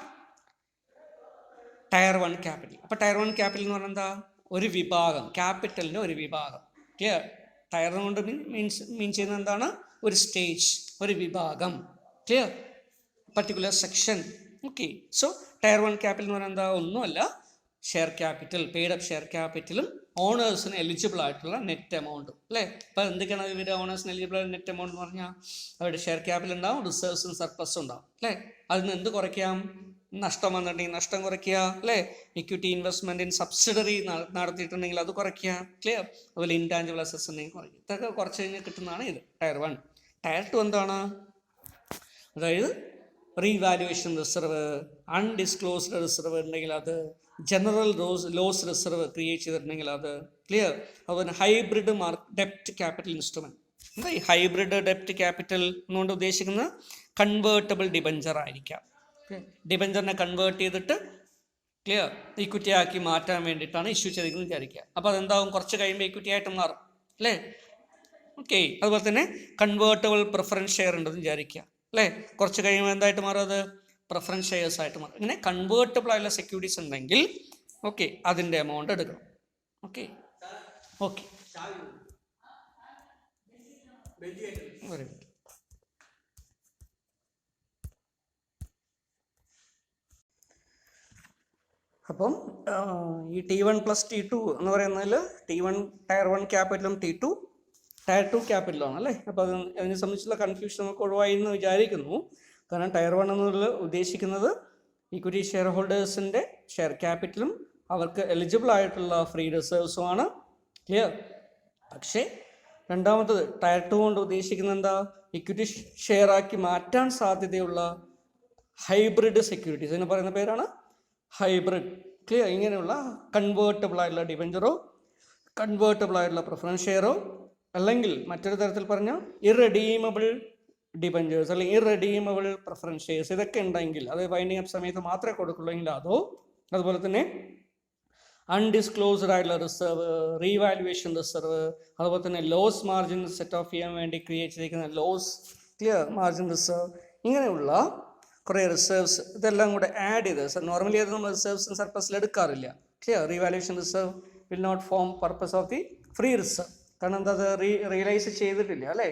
tier 1 capital. അപ്പോൾ ടയർ 1 ക്യാപിറ്റൽ എന്ന് പറഞ്ഞാൽ എന്താ? ഒരു വിഭാഗം, ക്യാപിറ്റലിൻ്റെ ഒരു വിഭാഗം. ക്ലിയർ. ടയർ കൊണ്ട് മീൻ ചെയ്യുന്നത് എന്താണ്? ഒരു സ്റ്റേജ്, ഒരു വിഭാഗം. Clear. Particular section. Okay. So tier 1 capital എന്ന് പറഞ്ഞാൽ എന്താ? ഒന്നുമല്ല, share capital, paid up share ക്യാപിറ്റലും ഓണേഴ്സിന് എലിജിബിൾ ആയിട്ടുള്ള നെറ്റ് എമൗണ്ടും അല്ലേ? അപ്പോൾ എന്തൊക്കെയാണ് ഇവർ ഓണേഴ്സിന് എലിജിബിൾ ആയ നെറ്റ് എമൗണ്ട് എന്ന് പറഞ്ഞാൽ അവരുടെ ഷെയർ ക്യാപിറ്റൽ ഉണ്ടാവും, റിസർവ്സും സർപ്ലസും ഉണ്ടാവും അല്ലേ? അതിൽ നിന്ന് എന്ത് കുറയ്ക്കാം? നഷ്ടം വന്നിട്ടുണ്ടെങ്കിൽ നഷ്ടം കുറയ്ക്കുക അല്ലേ? ഇക്വിറ്റി ഇൻവെസ്റ്റ്മെൻറ്റ് ഇൻ സബ്സിഡറി നടത്തിയിട്ടുണ്ടെങ്കിൽ അത് കുറയ്ക്കുക. ക്ലിയർ. അതുപോലെ ഇൻടാഞ്ചിബിൾ അസറ്റ്സ് ഉണ്ടെങ്കിൽ കുറയ്ക്കുക. ഇതൊക്കെ കുറച്ച് കഴിഞ്ഞാൽ കിട്ടുന്നതാണ് ഇത് ടയർ 1. ടയർ 2 എന്താണ്? അതായത് റീവാലുവേഷൻ റിസർവ്, അൺഡിസ്ക്ലോസ്ഡ് റിസർവ് ഉണ്ടെങ്കിൽ അത്, ജനറൽ ലോസ് റിസർവ് ക്രിയേറ്റ് ചെയ്തിട്ടുണ്ടെങ്കിൽ അത്. ക്ലിയർ. അതുപോലെ ഹൈബ്രിഡ് ഡെപ്റ്റ് ക്യാപിറ്റൽ ഇൻസ്ട്രുമെൻറ്റ്. എന്താ ഈ ഹൈബ്രിഡ് ഡെപ്റ്റ് ക്യാപിറ്റൽ എന്നുകൊണ്ട് ഉദ്ദേശിക്കുന്നത്? കൺവേർട്ടബിൾ ഡിബഞ്ചർ ആയിരിക്കാം. ഡിബഞ്ചറിനെ കൺവേർട്ട് ചെയ്തിട്ട് ക്ലിയർ ഇക്വിറ്റി ആക്കി മാറ്റാൻ വേണ്ടിയിട്ടാണ് ഇഷ്യൂ ചെയ്തിരിക്കുന്നത് വിചാരിക്കുക. അപ്പോൾ അതെന്താവും? കുറച്ച് കഴിയുമ്പോൾ ഇക്വിറ്റി ആയിട്ട് മാറും അല്ലേ? ഓക്കെ. അതുപോലെ തന്നെ കൺവേർട്ടബിൾ പ്രിഫറൻസ് ഷെയർ ഉണ്ടെന്ന് വിചാരിക്കുക അല്ലേ? കുറച്ച് കഴിയുമ്പോൾ എന്തായിട്ട് മാറും? അത് പ്രിഫറൻസ് ഷെയർസ് ആയിട്ട് മാറും. ഇങ്ങനെ കൺവേർട്ടബിൾ ആയിട്ടുള്ള സെക്യൂരിറ്റീസ് ഉണ്ടെങ്കിൽ ഓക്കെ അതിൻ്റെ എമൗണ്ട് എടുക്കണം. Okay okay very good. അപ്പം ഈ T1 + T2 എന്ന് പറയുന്നതിൽ T1 ടയർ 1 ക്യാപിറ്റലും T2 ടയർ 2 ക്യാപിറ്റലാണ് അല്ലേ. അപ്പോൾ അതിനെ സംബന്ധിച്ചുള്ള കൺഫ്യൂഷൻ നമുക്ക് ഒഴിവായി എന്ന് വിചാരിക്കുന്നു. കാരണം ടയർ 1 എന്നുള്ള ഉദ്ദേശിക്കുന്നത് ഇക്വിറ്റി ഷെയർ ഹോൾഡേഴ്സിൻ്റെ ഷെയർ ക്യാപിറ്റലും അവർക്ക് എലിജിബിൾ ആയിട്ടുള്ള ഫ്രീ റിസർവ്സുമാണ്. ക്ലിയർ. പക്ഷേ രണ്ടാമത്തത് ടയർ 2 കൊണ്ട് ഉദ്ദേശിക്കുന്നത് എന്താ? ഇക്വിറ്റി ഷെയർ ആക്കി മാറ്റാൻ സാധ്യതയുള്ള ഹൈബ്രിഡ് സെക്യൂരിറ്റീസ്. ഇതിന് പറയുന്ന പേരാണ് ഹൈബ്രിഡ്. ക്ലിയർ. ഇങ്ങനെയുള്ള കൺവേർട്ടബിൾ ആയിട്ടുള്ള ഡിബെഞ്ചറോ കൺവേർട്ടബിൾ ആയിട്ടുള്ള പ്രിഫറൻസ് ഷെയറോ അല്ലെങ്കിൽ മറ്റൊരു തരത്തിൽ പറഞ്ഞാൽ ഇറഡീമബിൾ ഡിബെഞ്ചേഴ്സ് അല്ലെങ്കിൽ ഇറഡീമബിൾ പ്രിഫറൻസ് ഷെയർസ് ഇതൊക്കെ ഉണ്ടെങ്കിൽ അത് വൈൻഡിങ് അപ്പ് സമയത്ത് മാത്രമേ കൊടുക്കുള്ളൂങ്കിൽ അതോ അതുപോലെ തന്നെ അൺഡിസ്ക്ലോസ്ഡ് ആയിട്ടുള്ള റിസർവ്, റീവാലുവേഷൻ റിസർവ്, അതുപോലെ തന്നെ ലോസ് മാർജിൻ സെറ്റ് ഓഫ് ചെയ്യാൻ വേണ്ടി ക്രിയേറ്റ് ചെയ്തിരിക്കുന്ന ലോസ് ക്ലിയർ മാർജിൻ റിസർവ്, ഇങ്ങനെയുള്ള കുറേ റിസർവ്സ് ഇതെല്ലാം കൂടെ ആഡ് ചെയ്ത് നോർമലി അത് നമ്മൾ റിസർവ്സ് സർപ്ലസിൽ എടുക്കാറില്ല. Clear. Revaluation reserve will not form purpose of the free reserve. കാരണം എന്താ അത് റിയലൈസ് ചെയ്തിട്ടില്ല അല്ലേ.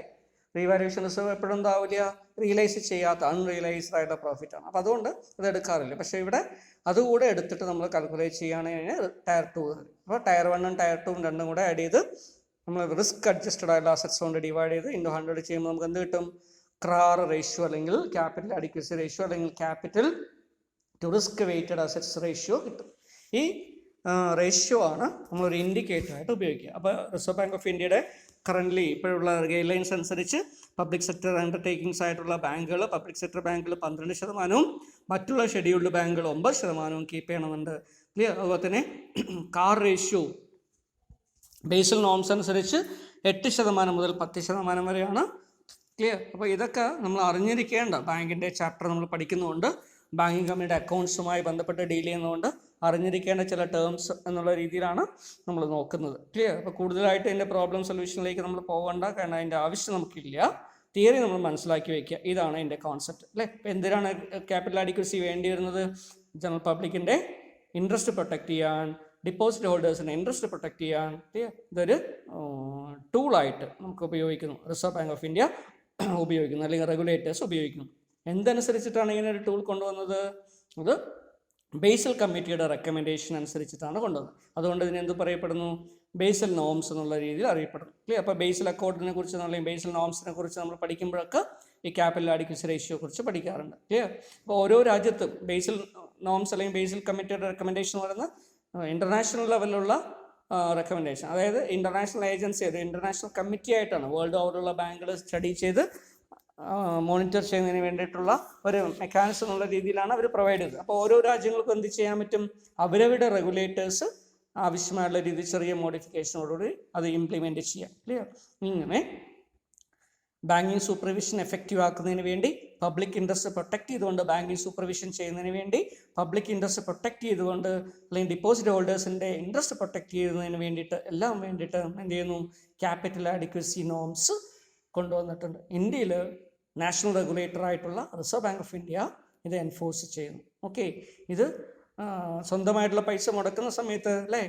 റീവാലുവേഷൻ റിസർവ് എപ്പോഴും എന്താവില്ല, റിയലൈസ് ചെയ്യാത്ത അൺറിയലൈസ്ഡ് ആയിട്ടുള്ള പ്രോഫിറ്റ് ആണ്. അപ്പോൾ അതുകൊണ്ട് അത് എടുക്കാറില്ല. പക്ഷേ ഇവിടെ അതുകൂടെ എടുത്തിട്ട് നമ്മൾ കാൽക്കുലേറ്റ് ചെയ്യുകയാണെങ്കിൽ ടയർ 2. അപ്പോൾ ടയർ 1ഉം ടയർ 2ഉം രണ്ടും കൂടെ ആഡ് ചെയ്ത് നമ്മൾ റിസ്ക് അഡ്ജസ്റ്റഡ് ആയിട്ടുള്ള അസറ്റ്സ് കൊണ്ട് ഡിവൈഡ് ചെയ്ത് ഇൻറ്റു 100 ചെയ്യുമ്പോൾ നമുക്ക് എന്ത് കിട്ടും? CRAR റേഷ്യോ അല്ലെങ്കിൽ ക്യാപിറ്റൽ അഡിക്വസി റേഷ്യോ അല്ലെങ്കിൽ capital to risk weighted assets ratio കിട്ടും. ഈ റേഷ്യോ ആണ് നമ്മളൊരു ഇൻഡിക്കേറ്റർ ആയിട്ട് ഉപയോഗിക്കുക. അപ്പോൾ റിസർവ് ബാങ്ക് ഓഫ് ഇന്ത്യയുടെ കറൻ്റ്ലി ഇപ്പോഴുള്ള ഗൈഡ് ലൈൻസ് അനുസരിച്ച് പബ്ലിക് സെക്ടർ അണ്ടർടേക്കിങ്സ് ആയിട്ടുള്ള ബാങ്കുകൾ, പബ്ലിക് സെക്ടർ ബാങ്കുകൾ 12%, മറ്റുള്ള ഷെഡ്യൂൾഡ് ബാങ്കുകൾ 9% കീപ്പ് ചെയ്യണമെന്നുണ്ട്. ക്ലിയർ. അതുപോലെ തന്നെ CAR റേഷ്യോ ബേസിൽ നോംസ് അനുസരിച്ച് 8% മുതൽ 10% വരെയാണ്. ക്ലിയർ. അപ്പോൾ ഇതൊക്കെ നമ്മൾ അറിഞ്ഞിരിക്കേണ്ട ബാങ്കിൻ്റെ ചാപ്റ്റർ നമ്മൾ പഠിക്കുന്നുണ്ട്. ബാങ്കിങ് കമ്പനിയുടെ അക്കൗണ്ട്സുമായി ബന്ധപ്പെട്ട് ഡീൽ ചെയ്യുന്നതുകൊണ്ട് അറിഞ്ഞിരിക്കേണ്ട ചില ടേംസ് എന്നുള്ള രീതിയിലാണ് നമ്മൾ നോക്കുന്നത്. ക്ലിയർ. അപ്പോൾ കൂടുതലായിട്ട് ഇതിൻ്റെ പ്രോബ്ലം സൊല്യൂഷനിലേക്ക് നമ്മൾ പോകണ്ട, കാരണം അതിൻ്റെ ആവശ്യം നമുക്കില്ല. തിയറി നമ്മൾ മനസ്സിലാക്കി വയ്ക്കുക. ഇതാണ് എൻ്റെ കോൺസെപ്റ്റ് അല്ലേ. ഇപ്പോൾ എന്തിനാണ് ക്യാപിറ്റൽ അഡിക്വസി വേണ്ടി വരുന്നത്? ജനറൽ പബ്ലിക്കിൻ്റെ ഇൻട്രസ്റ്റ് പ്രൊട്ടക്റ്റ് ചെയ്യാൻ, ഡിപ്പോസിറ്റ് ഹോൾഡേഴ്സിൻ്റെ ഇൻട്രസ്റ്റ് പ്രൊട്ടക്റ്റ് ചെയ്യാൻ ഇതൊരു ടൂളായിട്ട് നമുക്ക് ഉപയോഗിക്കുന്നു. റിസർവ് ബാങ്ക് ഓഫ് ഇന്ത്യ ഉപയോഗിക്കുന്നു അല്ലെങ്കിൽ റെഗുലേറ്റേഴ്സ് ഉപയോഗിക്കുന്നു. എന്തനുസരിച്ചിട്ടാണ് ഇങ്ങനെ ഒരു ടൂൾ കൊണ്ടുവന്നത്? അത് ബേസൽ കമ്മിറ്റിയുടെ റെക്കമെൻഡേഷൻ അനുസരിച്ചിട്ടാണ് കൊണ്ടുവന്നത്. അതുകൊണ്ട് ഇതിന് എന്ത് പറയപ്പെടുന്നു? ബേസൽ നോംസ് എന്നുള്ള രീതിയിൽ അറിയപ്പെടുന്നു. ക്ലിയർ. അപ്പോൾ ബേസൽ അക്കോർഡിനെ കുറിച്ച് അല്ലെങ്കിൽ ബേസൽ നോംസിനെ കുറിച്ച് നമ്മൾ പഠിക്കുമ്പോഴൊക്കെ ഈ ക്യാപിറ്റൽ അഡിക്വസി റേഷ്യോ കുറിച്ച് പഠിക്കാറുണ്ട്. ക്ലിയർ. അപ്പോൾ ഓരോ രാജ്യത്തും ബേസൽ നോംസ് അല്ലെങ്കിൽ ബേസൽ കമ്മിറ്റിയുടെ റെക്കമെൻഡേഷൻ എന്ന് പറയുന്നത് ഇൻ്റർനാഷണൽ ലെവലിലുള്ള റെക്കമെൻഡേഷൻ. അതായത് ഇൻ്റർനാഷണൽ ഏജൻസി, ഒരു ഇൻ്റർനാഷണൽ കമ്മിറ്റി ആയിട്ടാണ് വേൾഡ് ഓവറുള്ള ബാങ്കുകൾ സ്റ്റഡി ചെയ്ത് മോണിറ്റർ ചെയ്യുന്നതിന് വേണ്ടിയിട്ടുള്ള ഒരു മെക്കാനിസം എന്നുള്ള രീതിയിലാണ് അവർ പ്രൊവൈഡ് ചെയ്തത്. അപ്പോൾ ഓരോ രാജ്യങ്ങൾക്കും എന്ത് ചെയ്യാൻ പറ്റും? അവരവരുടെ റെഗുലേറ്റേഴ്സ് ആവശ്യമായുള്ള രീതിയിൽ ചെറിയ മോഡിഫിക്കേഷനോടുകൂടി അത് ഇംപ്ലിമെൻറ്റ് ചെയ്യാം. ക്ലിയർ. ഇങ്ങനെ ബാങ്കിങ് സൂപ്പർവിഷൻ എഫക്റ്റീവ് ആക്കുന്നതിന് വേണ്ടി, പബ്ലിക് ഇൻട്രസ്റ്റ് പ്രൊട്ടക്റ്റ് ചെയ്തുകൊണ്ട് ബാങ്കിങ് സൂപ്പർവിഷൻ ചെയ്യുന്നതിന് വേണ്ടി, പബ്ലിക് ഇൻട്രസ്റ്റ് പ്രൊട്ടക്റ്റ് ചെയ്തുകൊണ്ട് അല്ലെങ്കിൽ ഡിപ്പോസിറ്റ് ഹോൾഡേഴ്സിൻ്റെ ഇൻട്രസ്റ്റ് പ്രൊട്ടക്റ്റ് ചെയ്യുന്നതിന് വേണ്ടിയിട്ട് എല്ലാം വേണ്ടിയിട്ട് എന്ത് ചെയ്യുന്നു? ക്യാപിറ്റൽ അഡിക്വസി നോംസ് കൊണ്ടുവന്നിട്ടുണ്ട്. ഇന്ത്യയിൽ നാഷണൽ റെഗുലേറ്റർ ആയിട്ടുള്ള റിസർവ് ബാങ്ക് ഓഫ് ഇന്ത്യ ഇത് എൻഫോഴ്സ് ചെയ്യുന്നു. ഓക്കെ. ഇത് സ്വന്തമായിട്ടുള്ള പൈസ മുടക്കുന്ന സമയത്ത് അല്ലേ,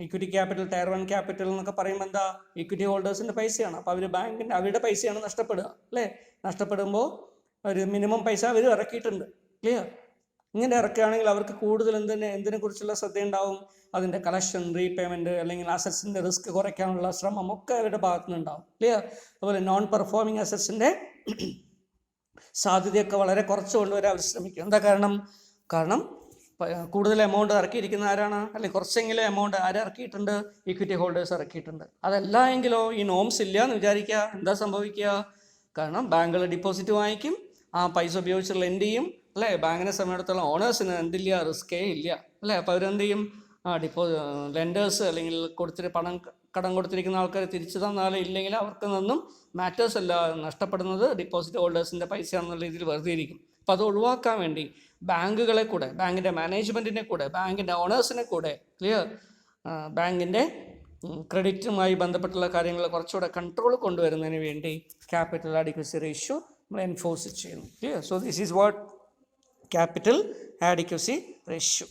ഇക്വിറ്റി ക്യാപിറ്റൽ, ടയർ 1 ക്യാപിറ്റൽ എന്നൊക്കെ പറയുമ്പോൾ എന്താ, ഇക്വിറ്റി ഹോൾഡേഴ്സിൻ്റെ പൈസയാണ്. അപ്പോൾ അവർ ബാങ്കിൻ്റെ അവരുടെ പൈസയാണ് നഷ്ടപ്പെടുക അല്ലേ. നഷ്ടപ്പെടുമ്പോൾ ഒരു മിനിമം പൈസ അവർ ഇറക്കിയിട്ടുണ്ട്. ക്ലിയർ. ഇങ്ങനെ ഇറക്കുകയാണെങ്കിൽ അവർക്ക് കൂടുതൽ എന്തിനെ കുറിച്ചുള്ള ശ്രദ്ധയുണ്ടാവും? അതിൻ്റെ കളക്ഷൻ, റീപേയ്മെൻറ്റ് അല്ലെങ്കിൽ അസറ്റ്സിൻ്റെ റിസ്ക് കുറയ്ക്കാനുള്ള ശ്രമം ഒക്കെ അവരുടെ ഭാഗത്തു നിന്നുണ്ടാവും. ക്ലിയർ. അതുപോലെ നോൺ പെർഫോമിങ് അസറ്റ്സിൻ്റെ സാധ്യതയൊക്കെ വളരെ കുറച്ച് കൊണ്ടുവരാൻ അവർ ശ്രമിക്കും. എന്താ കാരണം കൂടുതൽ എമൗണ്ട് ഇറക്കിയിരിക്കുന്ന ആരാണ്? അല്ലെങ്കിൽ കുറച്ചെങ്കിലും എമൗണ്ട് ഇറക്കിയിട്ടുണ്ട്? ഇക്വിറ്റി ഹോൾഡേഴ്സ് ഇറക്കിയിട്ടുണ്ട്. അതല്ല എങ്കിലോ ഈ നോംസ് ഇല്ല എന്ന് വിചാരിക്കുക, എന്താ സംഭവിക്കുക? കാരണം ബാങ്കുകൾ ഡിപ്പോസിറ്റ് വാങ്ങിക്കും, ആ പൈസ ഉപയോഗിച്ച് ലെൻഡ് ചെയ്യും അല്ലേ. ബാങ്കിനെ സമയത്തോളം ഓണേഴ്സിന് എന്തില്ല, റിസ്കേ ഇല്ല അല്ലേ. അപ്പോൾ അവരെന്ത് ചെയ്യും? ലെൻഡേഴ്സ് അല്ലെങ്കിൽ കടം കൊടുത്തിരിക്കുന്ന ആൾക്കാർ തിരിച്ചു തന്നാലും ഇല്ലെങ്കിൽ അവർക്ക് നിന്നും മാറ്റേഴ്സ് അല്ല നഷ്ടപ്പെടുന്നത്, ഡിപ്പോസിറ്റ് ഹോൾഡേഴ്സിൻ്റെ പൈസയാണെന്നുള്ള രീതിയിൽ വെറുതെ ഇരിക്കും. അപ്പോൾ അത് ഒഴിവാക്കാൻ വേണ്ടി ബാങ്കുകളെ കൂടെ, ബാങ്കിൻ്റെ മാനേജ്മെൻറ്റിനെ കൂടെ, ബാങ്കിൻ്റെ ഓണേഴ്സിനെ കൂടെ, ക്ലിയർ, ബാങ്കിൻ്റെ ക്രെഡിറ്റുമായി ബന്ധപ്പെട്ടുള്ള കാര്യങ്ങൾ കുറച്ചുകൂടെ കൺട്രോൾ കൊണ്ടുവരുന്നതിന് വേണ്ടി ക്യാപിറ്റൽ അഡിക്വസി റേഷ്യോ നമ്മൾ എൻഫോഴ്സ് ചെയ്യുന്നു. Clear. So this is what capital adequacy ratio.